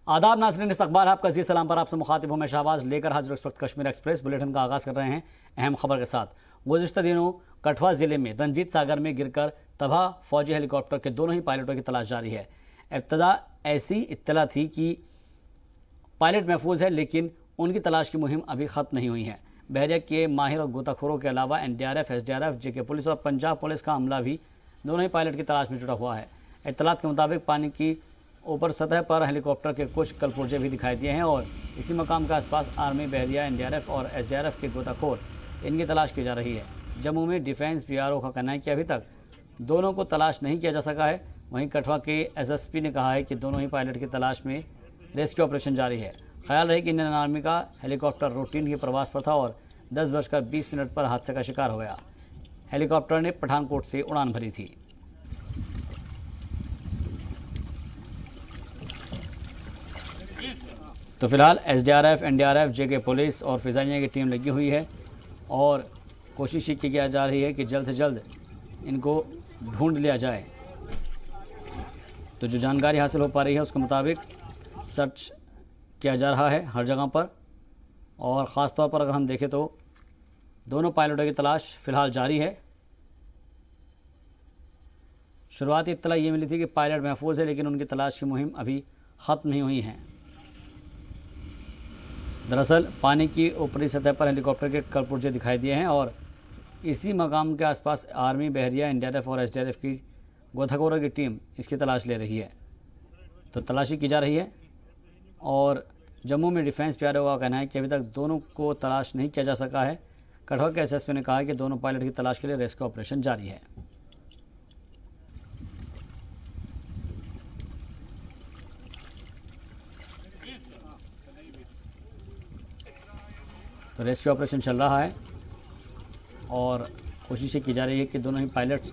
आदाब नाज़रीन, इस्तकबाल आपका जी सलाम पर आपसे मुखातिब हूँ मैं शाहबाज, लेकर हाजिर इस वक्त कश्मीर एक्सप्रेस बुलेटिन का आगाज़ कर रहे हैं अहम खबर के साथ। गुज़िश्ता दिनों कठुआ ज़िले में रंजीत सागर में गिरकर तबाह फौजी हेलीकॉप्टर के दोनों ही पायलटों की तलाश जारी है। इब्तदा ऐसी इत्तला थी कि पायलट महफूज है, लेकिन उनकी तलाश की मुहिम अभी ख़त्म नहीं हुई है। बहरिया के माहिर और गोताखोरों के अलावा NDRF, SDRF, JK पुलिस और पंजाब पुलिस का अमला भी दोनों ही पायलट की तलाश में जुटा हुआ है। इत्तलात के मुताबिक पानी की ऊपर सतह पर हेलीकॉप्टर के कुछ कलपुर्जे भी दिखाई दिए हैं और इसी मकाम के आसपास आर्मी, बहरिया, NDRF और SDRF के गोताखोर इनकी तलाश की जा रही है। जम्मू में डिफेंस PRO का कहना है कि अभी तक दोनों को तलाश नहीं किया जा सका है। वहीं कठुआ के SSP ने कहा है कि दोनों ही पायलट की तलाश में रेस्क्यू ऑपरेशन जारी है। ख्याल रहे कि इंडियन आर्मी का हेलीकॉप्टर रूटीन के प्रवास पर था और 10:20 पर हादसे का शिकार हो गया। हेलीकॉप्टर ने पठानकोट से उड़ान भरी थी। तो फिलहाल SDRF, NDRF, JK पुलिस और फिजाइया की टीम लगी हुई है और कोशिश की जा रही है कि जल्द से जल्द इनको ढूंढ लिया जाए। तो जो जानकारी हासिल हो पा रही है उसके मुताबिक सर्च किया जा रहा है हर जगह पर, और ख़ास तौर पर अगर हम देखें तो दोनों पायलटों की तलाश फ़िलहाल जारी है। शुरुआती इत्तला ये मिली थी कि पायलट महफूज है, लेकिन उनकी तलाश की मुहिम अभी ख़त्म नहीं हुई है। दरअसल पानी की ऊपरी सतह पर हेलीकॉप्टर के कलपुर्जे दिखाई दिए हैं और इसी मकाम के आसपास आर्मी, बहरिया, NDRF और SDRF की गोताखोरों की टीम इसकी तलाश ले रही है। तो तलाशी की जा रही है और जम्मू में डिफेंस PRO का कहना है कि अभी तक दोनों को तलाश नहीं किया जा सका है। कठुआ के SSP ने कहा कि दोनों पायलट की तलाश के लिए रेस्क्यू ऑपरेशन जारी है। तो रेस्क्यू ऑपरेशन चल रहा है और कोशिशें की जा रही है कि दोनों ही पायलट्स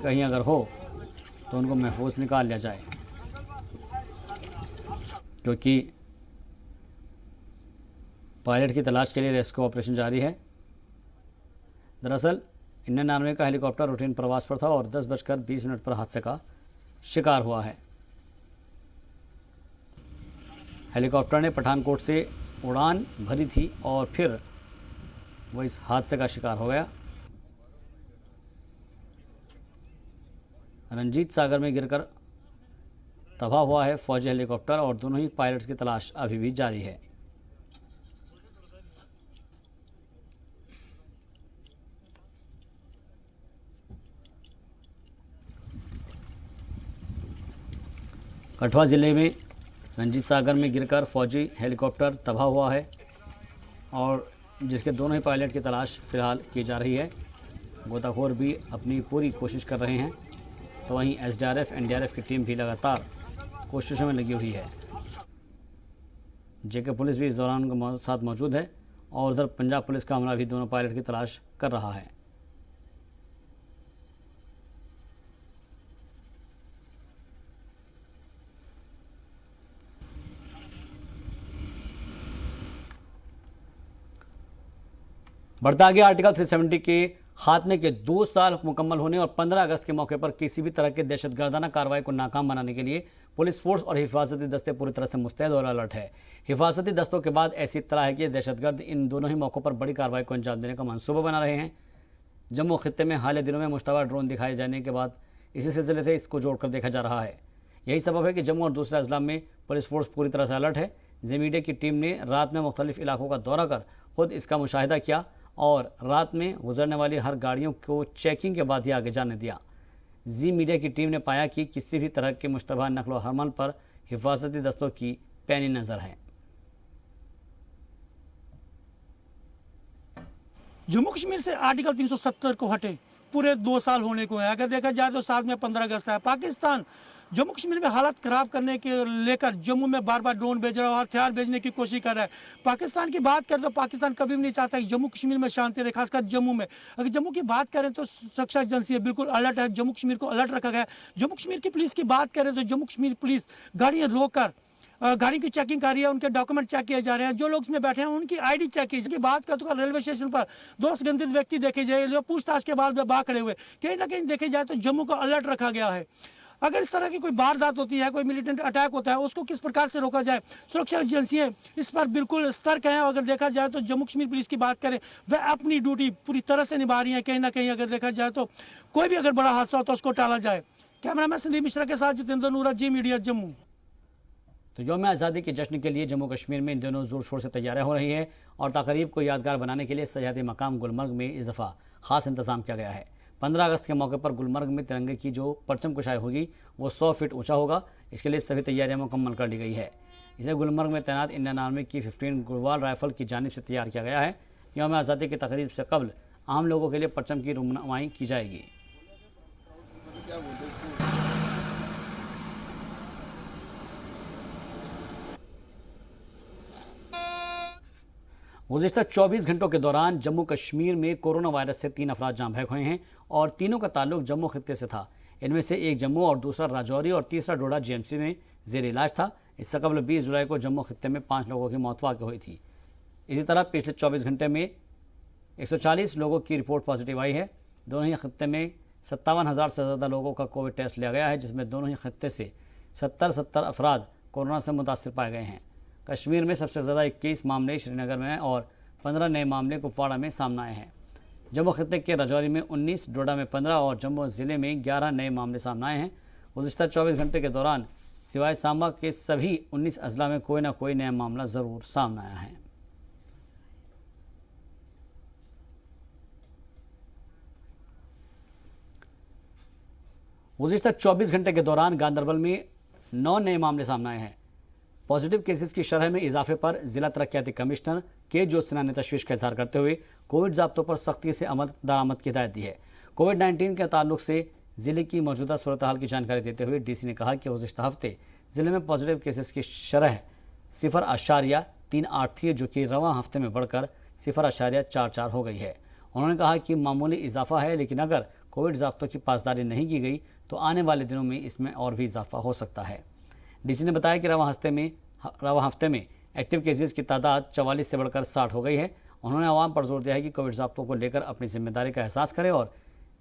कहीं अगर हो तो उनको महफूज निकाल लिया जाए, क्योंकि पायलट की तलाश के लिए रेस्क्यू ऑपरेशन जारी है। दरअसल इंडियन आर्मी का हेलीकॉप्टर रूटीन प्रवास पर था और 10:20 पर हादसे का शिकार हुआ है। हेलीकॉप्टर ने पठानकोट से उड़ान भरी थी और फिर वो इस हादसे का शिकार हो गया। रंजीत सागर में गिरकर तबाह हुआ है फौजी हेलीकॉप्टर और दोनों ही पायलट्स की तलाश अभी भी जारी है। कठुआ जिले में रंजीत सागर में गिरकर फौजी हेलीकॉप्टर तबाह हुआ है और जिसके दोनों ही पायलट की तलाश फ़िलहाल की जा रही है। गोताखोर भी अपनी पूरी कोशिश कर रहे हैं, तो वहीं SDRF, NDRF की टीम भी लगातार कोशिशों में लगी हुई है। JK पुलिस भी इस दौरान उनके साथ मौजूद है और उधर पंजाब पुलिस का अमला भी दोनों पायलट की तलाश कर रहा है। बढ़ता आगे आर्टिकल 370 के खात्मे के 2 साल मुकम्मल होने और 15 अगस्त के मौके पर किसी भी तरह के दहशतगर्दाना कार्रवाई को नाकाम बनाने के लिए पुलिस फोर्स और हिफाजती दस्ते पूरी तरह से मुस्तैद और अलर्ट है। हिफाजती दस्तों के बाद ऐसी इत्तला है कि दहशतगर्द इन दोनों ही मौक़ों पर बड़ी कार्रवाई को अंजाम देने का मंसूबा बना रहे हैं। जम्मू खित्ते में हालिया दिनों में मुश्तबा ड्रोन दिखाए जाने के बाद इसी सिलसिले से इसको जोड़कर देखा जा रहा है। यही सबब है कि जम्मू और दूसरे अजला में पुलिस फोर्स पूरी तरह से अलर्ट है। जी मीडिया की टीम ने रात में मुख्तलिफ इलाकों का दौरा कर खुद इसका मुशाहिदा किया और रात में गुजरने वाली हर गाड़ियों को चेकिंग के बाद ही आगे जाने दिया। जी मीडिया की टीम ने पाया कि किसी भी तरह के मुश्तबा नकलो हमल पर हिफाजती दस्तों की पैनी नज़र है। जम्मू कश्मीर से आर्टिकल 370 को हटे पूरे 2 साल होने को है। अगर देखा जाए तो साथ में 15 अगस्त है। पाकिस्तान जम्मू कश्मीर में हालात ख़राब करने के लेकर जम्मू में बार बार ड्रोन भेज रहा है और हथियार भेजने की कोशिश कर रहा है। पाकिस्तान की बात करें तो पाकिस्तान कभी भी नहीं चाहता कि जम्मू कश्मीर में शांति रहे, खासकर जम्मू में। अगर जम्मू की बात करें तो सुरक्षा एजेंसी बिल्कुल अलर्ट है, जम्मू कश्मीर को अलर्ट रखा गया है। जम्मू कश्मीर की पुलिस की बात करें तो जम्मू कश्मीर पुलिस गाड़ियाँ रोककर गाड़ी की चेकिंग कर रही है, उनके डॉक्यूमेंट चेक किए जा रहे हैं। जो लोग उसमें बैठे हैं उनकी ID चेक की जाए। बात करते तो रेलवे स्टेशन पर 2 संदिग्ध व्यक्ति देखे जाए जो पूछताछ के बाद बाहर खड़े हुए। कहीं ना कहीं देखे जाए तो जम्मू को अलर्ट रखा गया है। अगर इस तरह की कोई वारदात होती है, कोई मिलिटेंट अटैक होता है, उसको किस प्रकार से रोका जाए। सुरक्षा एजेंसियां इस पर बिल्कुल सतर्क हैं। अगर देखा जाए तो जम्मू कश्मीर पुलिस की बात करें, वह अपनी ड्यूटी पूरी तरह से निभा रही है। कहीं ना कहीं अगर देखा जाए तो कोई भी अगर बड़ा हादसा हो तो उसको टाला जाए। कैमरामैन संदीप मिश्रा के साथ जितेंद्र नूरा, जी मीडिया, जम्मू। तो यौम आज़ादी के जश्न के लिए जम्मू कश्मीर में इन दिनों जोर शोर से तैयारियां हो रही हैं और तकरीब को यादगार बनाने के लिए सयाहती मकाम गुलमर्ग में इस दफ़ा खास इंतजाम किया गया है। 15 अगस्त के मौके पर गुलमर्ग में तिरंगे की जो परचम कुशाई होगी वो 100 फीट ऊंचा होगा। इसके लिए सभी तैयारियां मुकम्मल कर ली गई है। इसे गुलमर्ग में तैनात इंडियन आर्मी की 15 गुरवाल राइफल की जानिब से तैयार किया गया है। यौम आज़ादी की तकरीब से कबल आम लोगों के लिए परचम की रुनुमाई की जाएगी। गुज़िश्ता 24 घंटों के दौरान जम्मू कश्मीर में कोरोना वायरस से 3 अफराद जाँ बहक हुए हैं और तीनों का ताल्लुक जम्मू खित्ते से था। इनमें से एक जम्मू और दूसरा राजौरी और तीसरा डोडा जीएमसी में जेर इलाज था। इससे कबल 20 जुलाई को जम्मू खित्ते में 5 लोगों की मौत वाक़ हुई थी। इसी तरह पिछले 24 घंटे में 140 लोगों की रिपोर्ट पॉजिटिव आई है। दोनों ही खित्ते में 57,000 से ज़्यादा लोगों का कोविड टेस्ट लिया गया है, जिसमें दोनों ही खित्ते से 70 अफराद कोरोना से मुतासिर पाए गए हैं। कश्मीर में सबसे ज़्यादा 21 मामले श्रीनगर में हैं और 15 नए मामले कुपवाड़ा में सामने आए हैं। जम्मू खित्ते के राजौरी में 19, डोडा में 15 और जम्मू ज़िले में 11 नए मामले सामने आए हैं। गुज़िश्ता 24 घंटे के दौरान सिवाय सांबा के सभी 19 अजला में कोई ना कोई नया मामला ज़रूर सामने आया है। गुज़िश्ता 24 घंटे के दौरान गांदरबल में 9 नए मामले सामने आए हैं। पॉजिटिव केसेस की शरह में इजाफे पर जिला तरक्याती कमिश्नर के ज्योत्सना ने तशवीश का इजहार करते हुए कोविड ज़ाब्तों पर सख्ती से अमल दरामद की हिदायत दी है। कोविड-19 के ताल्लुक से जिले की मौजूदा सूरत हाल की जानकारी देते हुए डीसी ने कहा कि गुज़िश्ता हफ्ते जिले में पॉजिटिव केसेस की शरह 0.38 थी, जो कि रवां हफ्ते में बढ़कर 0.44 हो गई है। उन्होंने कहा कि मामूली इजाफा है, लेकिन अगर कोविड ज़ाब्तों की पासदारी नहीं की गई तो आने वाले दिनों में इसमें और भी इजाफा हो सकता है। डीसी ने बताया कि रवां हफ्ते में एक्टिव केसेस की तादाद 44 से बढ़कर 60 हो गई है। उन्होंने आवाम पर जोर दिया है कि कोविड ज़ाब्तों को लेकर अपनी जिम्मेदारी का एहसास करें और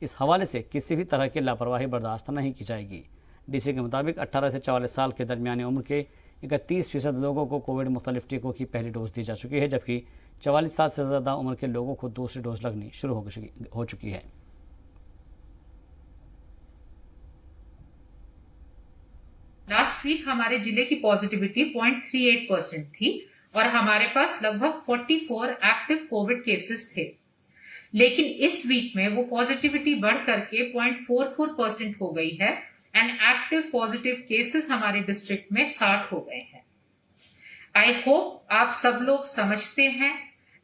इस हवाले से किसी भी तरह की लापरवाही बर्दाश्त नहीं की जाएगी। डीसी के मुताबिक 18 से 44 साल के दरमियानी उम्र के 31% लोगों को कोविड मुख्तलिफ टीकों की पहली डोज दी जा चुकी है, जबकि 44 साल से ज़्यादा उम्र के लोगों को दूसरी डोज लगनी शुरू हो चुकी है। लास्ट वीक हमारे जिले की पॉजिटिविटी 0.38% थी और हमारे पास लगभग 44 एक्टिव कोविड केसेस थे, लेकिन इस वीक में वो पॉजिटिविटी बढ़ करके 0.44% हो गई है एंड एक्टिव पॉजिटिव केसेस हमारे डिस्ट्रिक्ट में 60 हो गए हैं। आई होप आप सब लोग समझते हैं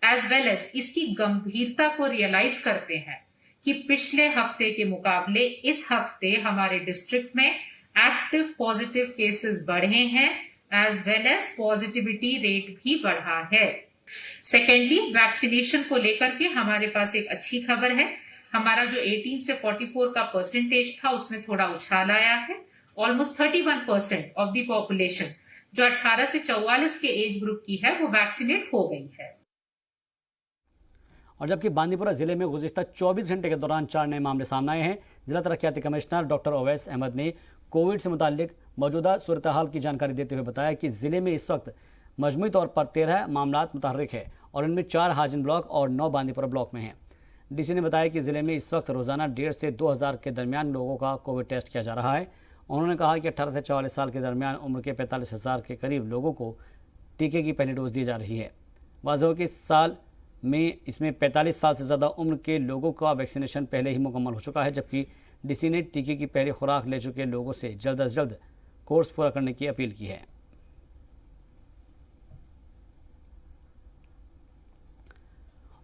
एज वेल एज इसकी गंभीरता को रियलाइज करते हैं कि पिछले हफ्ते के मुकाबले इस हफ्ते हमारे डिस्ट्रिक्ट में एक्टिव पॉजिटिव केसेस बढ़े हैं as well as positivity rate भी बढ़ा है। सेकेंडली, वैक्सीनेशन को लेकर के हमारे पास एक अच्छी खबर है। हमारा जो 18 से 44 का परसेंटेज था उसमें थोड़ा उछाल आया है। ऑलमोस्ट 31% ऑफ द पॉपुलेशन जो 18 से 44 के एज ग्रुप की है वो वैक्सीनेट हो गई है। और जबकि बांदीपुरा जिले में गुज़िश्ता 24 घंटे के दौरान 4 नए मामले सामने आए हैं। जिला तरक्याती कमिश्नर डॉक्टर ओवैस अहमद ने कोविड से मुतालिक मौजूदा सूरत हाल की जानकारी देते हुए बताया कि जिले में इस वक्त मजमूई तौर पर 13 मामलात मुतहर्रिक है और इनमें 4 हाजिन ब्लॉक और 9 बांदीपुरा ब्लॉक में हैं। डीसी ने बताया कि जिले में इस वक्त रोजाना 1.5 से 2,000 के दरमियान लोगों का कोविड टेस्ट किया जा रहा है। उन्होंने कहा कि 18 से 44 साल के दरमियान उम्र के 45,000 के करीब लोगों को टीके की पहली डोज दी जा रही है। वाज़ह कि साल में इसमें 45 साल से ज़्यादा उम्र के लोगों का वैक्सीनेशन पहले ही मुकम्मल हो चुका है, जबकि डीसी ने टीके की पहली खुराक ले चुके लोगों से जल्द अज जल्द कोर्स पूरा करने की अपील की है।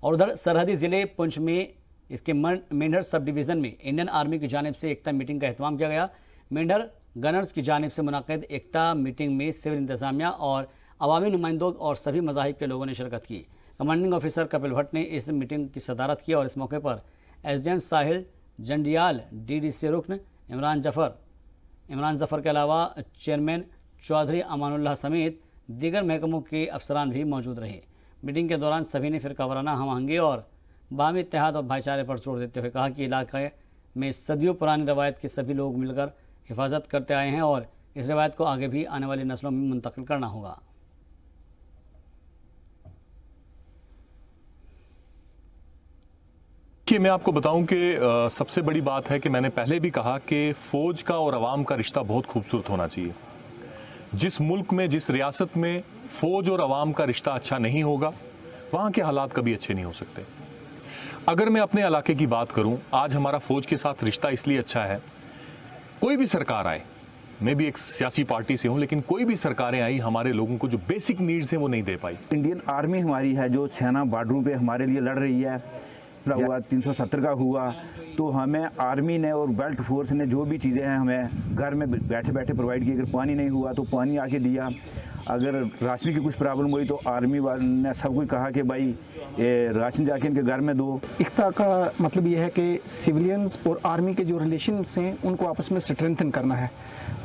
और उधर सरहदी ज़िले पुंछ में इसके मेंढर सब डिवीज़न में इंडियन आर्मी की जानिब से एकता मीटिंग का एहतमाम किया गया। मेंढर गनर्स की जानिब से मुनाकिद एकता मीटिंग में सिविल इंतज़ामिया और अवामी नुमाइंदों और सभी मज़ाहिब के लोगों ने शिरकत की। कमांडिंग ऑफिसर कपिल भट्ट ने इस मीटिंग की सदारत की और इस मौके पर एसडीएम साहिल जंडियाल, डीडीसी रुकन इमरान जफ़र के अलावा चेयरमैन चौधरी अमानुल्लाह समेत दीगर महकमों के अफसरान भी मौजूद रहे। मीटिंग के दौरान सभी ने फ़िरकावाराना हम-आहंगी और बाहमी इत्तेहाद और भाईचारे पर जोर देते हुए कहा कि इलाके में सदियों पुरानी रवायत के सभी लोग मिलकर हिफाजत करते आए हैं और इस रवायत को आगे भी आने वाली नस्लों में मुंतकिल करना होगा। कि मैं आपको बताऊं कि सबसे बड़ी बात है कि मैंने पहले भी कहा कि फ़ौज का और अवाम का रिश्ता बहुत खूबसूरत होना चाहिए। जिस मुल्क में, जिस रियासत में फ़ौज और अवाम का रिश्ता अच्छा नहीं होगा, वहाँ के हालात कभी अच्छे नहीं हो सकते। अगर मैं अपने इलाके की बात करूं, आज हमारा फ़ौज के साथ रिश्ता इसलिए अच्छा है, कोई भी सरकार आए, मैं भी एक सियासी पार्टी से हूं, लेकिन कोई भी सरकारें आई, हमारे लोगों को जो बेसिक नीड्स हैं वो नहीं दे पाई। इंडियन आर्मी हमारी है जो सेना बॉर्डरों पे हमारे लिए लड़ रही है, हुआ 370 का हुआ, तो हमें आर्मी ने और बेल्ट फोर्स ने जो भी चीज़ें हैं हमें घर में बैठे बैठे प्रोवाइड की। अगर पानी नहीं हुआ तो पानी आके दिया, अगर राशन की कुछ प्रॉब्लम हुई तो आर्मी वाले ने सब कुछ कहा कि भाई ये राशन जाके इनके घर में दो। एकता का मतलब ये है कि सिविलियंस और आर्मी के जो रिलेशंस हैं उनको आपस में स्ट्रेंथन करना है,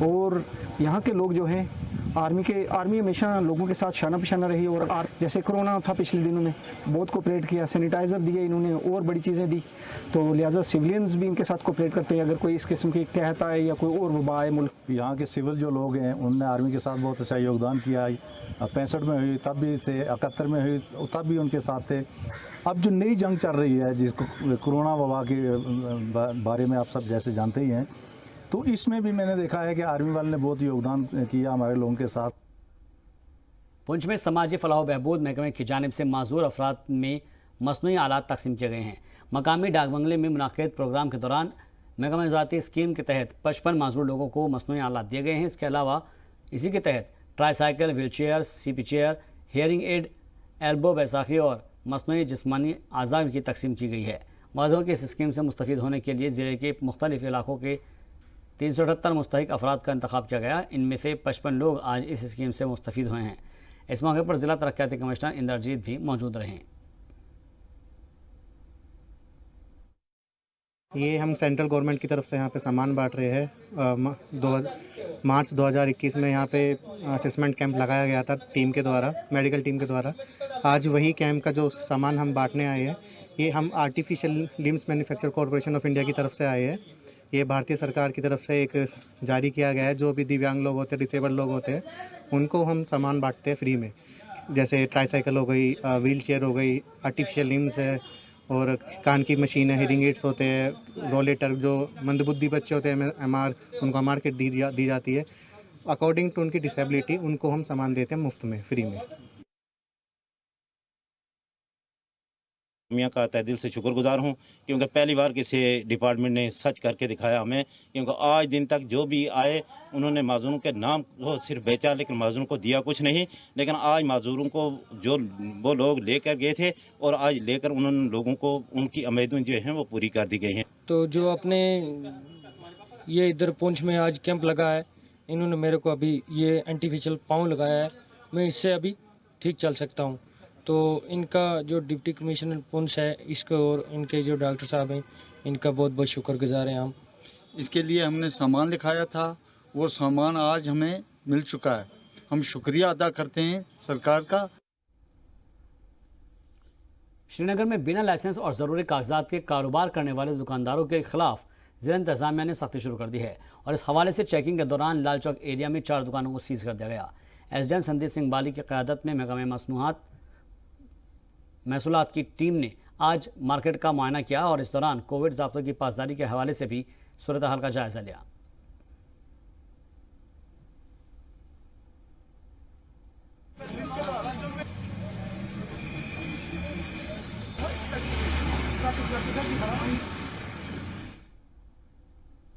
और यहाँ के लोग जो हैं आर्मी हमेशा लोगों के साथ शाना पिशाना रही, और जैसे कोरोना था पिछले दिनों में बहुत कोऑपरेट किया, सैनिटाइज़र दिए इन्होंने और बड़ी चीज़ें दी, तो लिहाजा सिविलियंस भी इनके साथ कोऑपरेट करते हैं अगर कोई इस किस्म की कहता है या कोई और वबा है मुल्क। यहाँ के सिविल जो लोग हैं उनने आर्मी के साथ बहुत अच्छा योगदान किया है। 65 में हुई तब भी थे, 71 में हुई तब भी उनके साथ थे। अब जो नई जंग चल रही है जिसको कोरोना वबा के बारे में आप सब जैसे जानते ही हैं, तो इसमें भी मैंने देखा है कि आर्मी वाले ने बहुत योगदान किया हमारे लोगों के साथ। पुंछ में समाजी फलाह बहबूद महकमे की जानिब से माजूर अफराद में मसनूई आलात तकसीम किए गए हैं। मकामी डाक बंगले में मुनाकिद प्रोग्राम के दौरान महकमा ज़ाती स्कीम के तहत 55 माजूर लोगों को मसनूई आलात दिए गए हैं। इसके अलावा इसी के तहत tricycle, wheel chair, CP chair, hearing aid, elbow Baisakhi और मसनूई जिस्मानी आज़ा की तकसीम की गई है। माजूर की इस स्कीम से मुस्तफ़ीद होने के लिए ज़िले के मुख्तलिफ इलाकों के 378 मुस्तहिक अफराद का इंतखाब किया गया। इनमें से 55 लोग आज इस स्कीम से मुस्तफ़ीद हुए हैं। इस मौके पर ज़िला तरक्याती कमिश्नर इंद्रजीत भी मौजूद रहे। ये हम सेंट्रल गवर्नमेंट की तरफ से यहाँ पे सामान बांट रहे हैं। मार्च 2021 में यहाँ पे असेसमेंट कैंप लगाया गया था टीम के द्वारा, मेडिकल टीम के द्वारा। आज वही कैंप का जो सामान हम बांटने आए हैं, ये हम artificial limbs manufacture corporation of India की तरफ से आए हैं। ये भारतीय सरकार की तरफ से एक जारी किया गया है। जो भी दिव्यांग लोग होते हैं, डिसेबल्ड लोग होते हैं, उनको हम सामान बांटते हैं फ्री में। जैसे ट्राईसाइकिल हो गई, व्हील चेयर हो गई, आर्टिफिशियल लिम्स है, और कान की मशीन है, हियरिंग एड्स होते हैं, रोलेटर जो मंदबुद्धि बच्चे होते हैं MR, उनको MR किट दी जाती है। अकॉर्डिंग टू उनकी डिसेबिलिटी उनको हम सामान देते हैं मुफ्त में, फ्री में। मियाँ का तहे दिल से शुक्रगुजार हूँ क्योंकि पहली बार किसी डिपार्टमेंट ने सच करके दिखाया हमें, क्योंकि आज दिन तक जो भी आए उन्होंने माजूरों के नाम को सिर्फ बेचा, लेकिन माजूरों को दिया कुछ नहीं। लेकिन आज माजूरों को जो वो लोग लेकर गए थे और आज लेकर उन्होंने लोगों को उनकी उम्मीदें जो हैं वो पूरी कर दी गई हैं। तो जो अपने ये इधर पुंछ में आज कैंप लगा है, इन्होंने मेरे को अभी ये आर्टिफिशियल पाँव लगाया है, मैं इससे अभी ठीक चल सकता हूँ। तो इनका जो डिप्टी कमिश्नर पुंछ है, इसको और इनके जो डॉक्टर साहब हैं, इनका बहुत बहुत शुक्रगुजार हैं हम। इसके लिए हमने सामान लिखाया था, वो सामान आज हमें मिल चुका है। हम शुक्रिया अदा करते हैं सरकार का। श्रीनगर में बिना लाइसेंस और ज़रूरी कागजात के कारोबार करने वाले दुकानदारों के खिलाफ ज़िला इंतज़ामिया ने सख्ती शुरू कर दी है और इस हवाले से चेकिंग के दौरान लाल चौक एरिया में 4 दुकानों को सीज कर दिया गया। SDM संदीप सिंह बाली की क़यादत में महकमा महसूलात की टीम ने आज मार्केट का मुआयना किया और इस दौरान कोविड ज़ाब्तों की पासदारी के हवाले से भी सूरत हाल का जायजा लिया।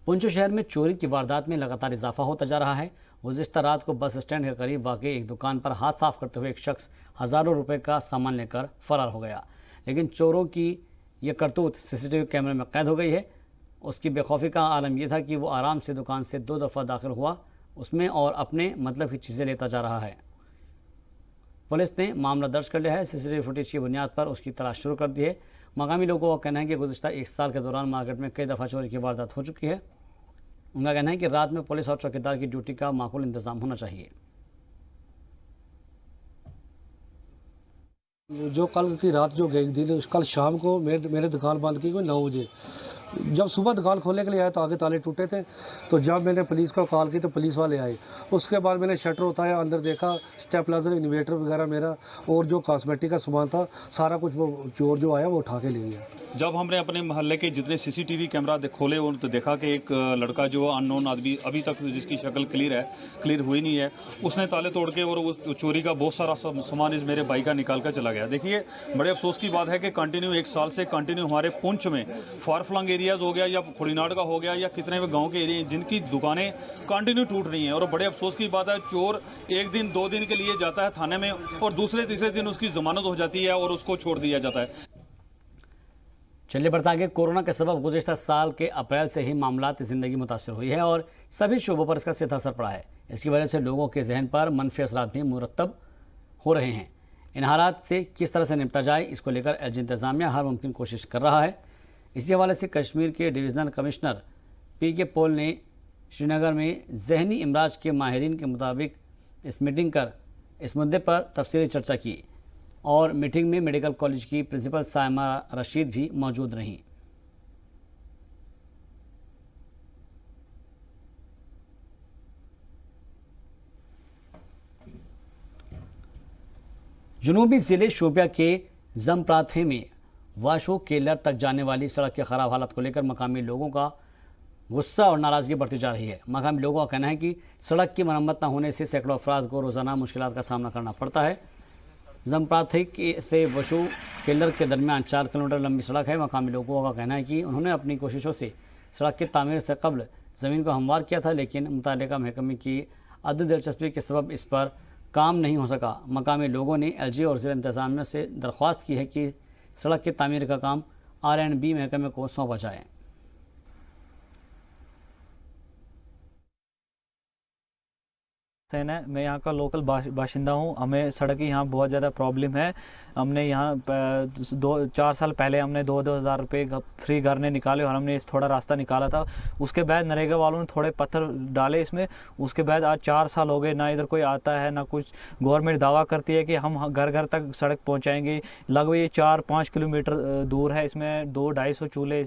पुंछ शहर में चोरी की वारदात में लगातार इजाफा होता जा रहा है। गुज़िश्ता रात को बस स्टैंड के करीब वाक़ई एक दुकान पर हाथ साफ करते हुए एक शख्स हज़ारों रुपए का सामान लेकर फरार हो गया, लेकिन चोरों की यह करतूत CCTV कैमरे में कैद हो गई है। उसकी बेखौफी का आलम यह था कि वो आराम से दुकान से 2 दफ़ा दाखिल हुआ उसमें और अपने मतलब की चीज़ें लेता जा रहा है। पुलिस ने मामला दर्ज कर लिया है। CCTV फुटेज की बुनियाद पर उसकी तलाश शुरू कर दी है। मकामी लोगों का कहना है कि गुज़िश्ता 1 साल के दौरान मार्केट में कई दफ़ा चोरी की वारदात हो चुकी है। उनका कहना है कि रात में पुलिस और चौकीदार की ड्यूटी का माकूल इंतजाम होना चाहिए। जो कल की रात जो गई थी, कल शाम को मेरे दुकान बंद की कोई 9 बजे, जब सुबह दुकान खोलने के लिए आए तो आगे ताले टूटे थे। तो जब मैंने पुलिस को कॉल की तो पुलिस वाले आए। उसके बाद मैंने शटर उठाया, अंदर देखा स्टेबलाइजर, इन्वर्टर वगैरह मेरा और जो कॉस्मेटिक का सामान था सारा कुछ वो चोर जो आया वो उठा के ले गया। जब हमने अपने मोहल्ले के जितने सीसीटीवी कैमरा खोले और तो देखा कि एक लड़का जो अननोन आदमी अभी तक जिसकी शक्ल क्लियर हुई नहीं है, उसने ताले तोड़ के और उस चोरी का बहुत सारा सामान इस मेरे भाई का निकाल कर चला गया। देखिए बड़े अफसोस की बात है कि कंटिन्यू 1 साल से कंटिन्यू हमारे पुंछ में फारफलंग एरियाज़ हो गया या खुड़ीनाड़ का हो गया या कितने भी गाँव के एरिया जिनकी दुकानें कंटिन्यू टूट रही हैं। और बड़े अफसोस की बात है, चोर 1 दिन 2 दिन के लिए जाता है थाने में और दूसरे तीसरे दिन उसकी जमानत हो जाती है और उसको छोड़ दिया जाता है। चलिए बढ़ता आगे। कोरोना के सबब गुज़िश्ता साल के अप्रैल से ही मामलात ज़िंदगी मुतासर हुई है और सभी शोबों पर इसका सीधा असर पड़ा है। इसकी वजह से लोगों के जहन पर मनफी असरात भी मुरतब हो रहे हैं। इन हालात से किस तरह से निपटा जाए, इसको लेकर एलजी इंतज़ामिया हर मुमकिन कोशिश कर रहा है। इसी हवाले से कश्मीर के डिवीज़नल कमिश्नर PK पॉल ने श्रीनगर में जहनी इमराज के माहिरीन के मुताबिक इस मुद्दे पर तफसीली चर्चा की और मीटिंग में मेडिकल कॉलेज की प्रिंसिपल साइमा रशीद भी मौजूद रहीं। जनूबी ज़िले शोपिया के जमप्राथे में वाशो केलर तक जाने वाली सड़क के ख़राब हालत को लेकर मकामी लोगों का गुस्सा और नाराज़गी बढ़ती जा रही है। मकामी लोगों का कहना है कि सड़क की मरम्मत न होने से सैकड़ों अफराद को रोज़ाना मुश्किलात का सामना करना पड़ता है। जमप्राथे से वशो केलर के दरमियान 4 किलोमीटर लंबी सड़क है। मकामी लोगों का कहना है कि उन्होंने अपनी कोशिशों से सड़क की तामीर से कबल ज़मीन को हमवार किया था, लेकिन मुतल्लिका महकमे की अदद दिलचस्पी के सबब इस पर काम नहीं हो सका। मकामी लोगों ने एलजी और ज़िला इंतज़ामिया से दरख्वास्त की है कि सड़क की तामीर का काम R&B महकमे को सौंपा जाए। मैं यहाँ का लोकल बाशिंदा हूँ। हमें सड़क की यहाँ बहुत ज़्यादा प्रॉब्लम है। हमने यहाँ 4 साल पहले हमने 2,000 रुपये फ्री घर ने निकाले और हमने थोड़ा रास्ता निकाला था। उसके बाद नरेगा वालों ने थोड़े पत्थर डाले इसमें। उसके बाद आज 4 साल हो गए, ना इधर कोई आता है ना कुछ। गवर्नमेंट दावा करती है कि हम घर घर तक सड़क पहुँचाएँगे। लगभग ये 4-5 किलोमीटर दूर है। इसमें 200-250 चूल्हे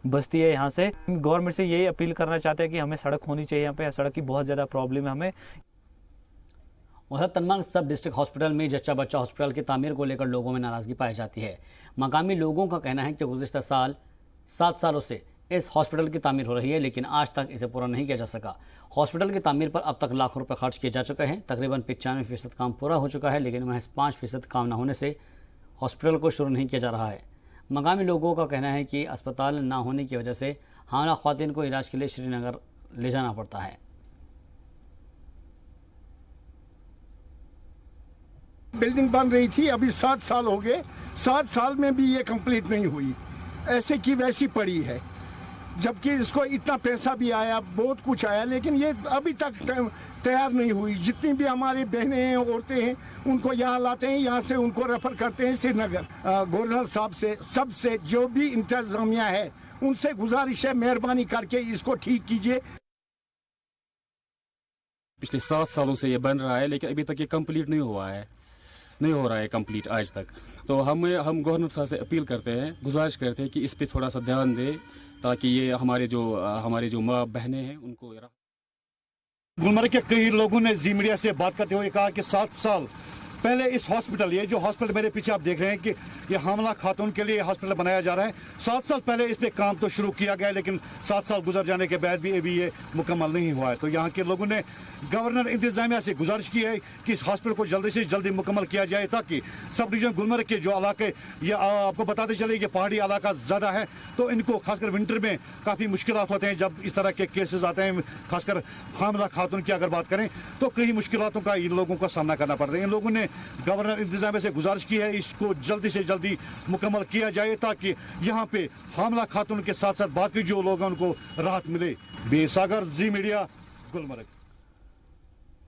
बस्ती है यहाँ से। गवर्नमेंट से यही अपील करना चाहते हैं कि हमें सड़क होनी चाहिए। यहाँ पे सड़क की बहुत ज़्यादा प्रॉब्लम है हमें। उधर तनमान सब डिस्ट्रिक्ट हॉस्पिटल में जच्चा बच्चा हॉस्पिटल की तामीर को लेकर लोगों में नाराज़गी पाई जाती है। मकामी लोगों का कहना है कि गुज़िश्ता 7 सालों से इस हॉस्पिटल की तामीर हो रही है, लेकिन आज तक इसे पूरा नहीं किया जा सका। हॉस्पिटल की तामीर पर अब तक लाखों रुपए खर्च किए जा चुके हैं। तकरीबन 95% काम पूरा हो चुका है, लेकिन महज 5% काम न होने से हॉस्पिटल को शुरू नहीं किया जा रहा है। मकामी लोगों का कहना है कि अस्पताल न होने की वजह से हामला ख्वातीन को इलाज के लिए श्रीनगर ले जाना पड़ता है। बिल्डिंग बन रही थी, अभी 7 साल हो गए। 7 साल में भी ये कंप्लीट नहीं हुई, ऐसे की वैसी पड़ी है। जबकि इसको इतना पैसा भी आया, बहुत कुछ आया, लेकिन ये अभी तक तैयार नहीं हुई। जितनी भी हमारी बहनें हैं, औरतें हैं, उनको यहाँ लाते हैं, यहाँ से उनको रेफर करते हैं श्रीनगर। गवर्नर साहब से, सबसे जो भी इंतजामिया है उनसे गुजारिश है, मेहरबानी करके इसको ठीक कीजिए। पिछले 7 सालों से ये बन रहा है, लेकिन अभी तक ये कंप्लीट नहीं हुआ है, नहीं हो रहा है कंप्लीट आज तक। तो हम गवर्नर साहब से अपील करते हैं, गुजारिश करते हैं कि इस पे थोड़ा सा ध्यान दे, ताकि ये हमारे जो माँ बहनें हैं उनको। गुलमर्ग के कई लोगों ने जी मीडिया से बात करते हुए कहा कि 7 साल पहले इस हॉस्पिटल, ये जो हॉस्पिटल मेरे पीछे आप देख रहे हैं कि ये हामला खातून के लिए हॉस्पिटल बनाया जा रहा है। 7 साल पहले इस पे काम तो शुरू किया गया, लेकिन 7 साल गुजर जाने के बाद भी अभी ये मुकम्मल नहीं हुआ है। तो यहाँ के लोगों ने गवर्नर इंतजामिया से गुजारिश की है कि इस हॉस्पिटल को जल्दी से जल्दी मुकम्मल किया जाए, ताकि सब डिवीजन गुलमर्ग के जो इलाके, ये आपको बताते चले कि पहाड़ी इलाका ज़्यादा है, तो इनको खासकर विंटर में काफ़ी मुश्किल होते हैं जब इस तरह के केसेस आते हैं। खासकर हामला खातून की अगर बात करें तो कई मुश्किलों का इन लोगों का सामना करना पड़ता है। इन लोगों ने गवर्नर इंतजामिया से गुजारिश की है इसको जल्दी से जल्दी मुकम्मल किया जाए, ताकि यहाँ पे हामला खातून के साथ साथ बाकी जो लोग हैं उनको राहत मिले। बेसागर, जी मीडिया, गुलमर्ग।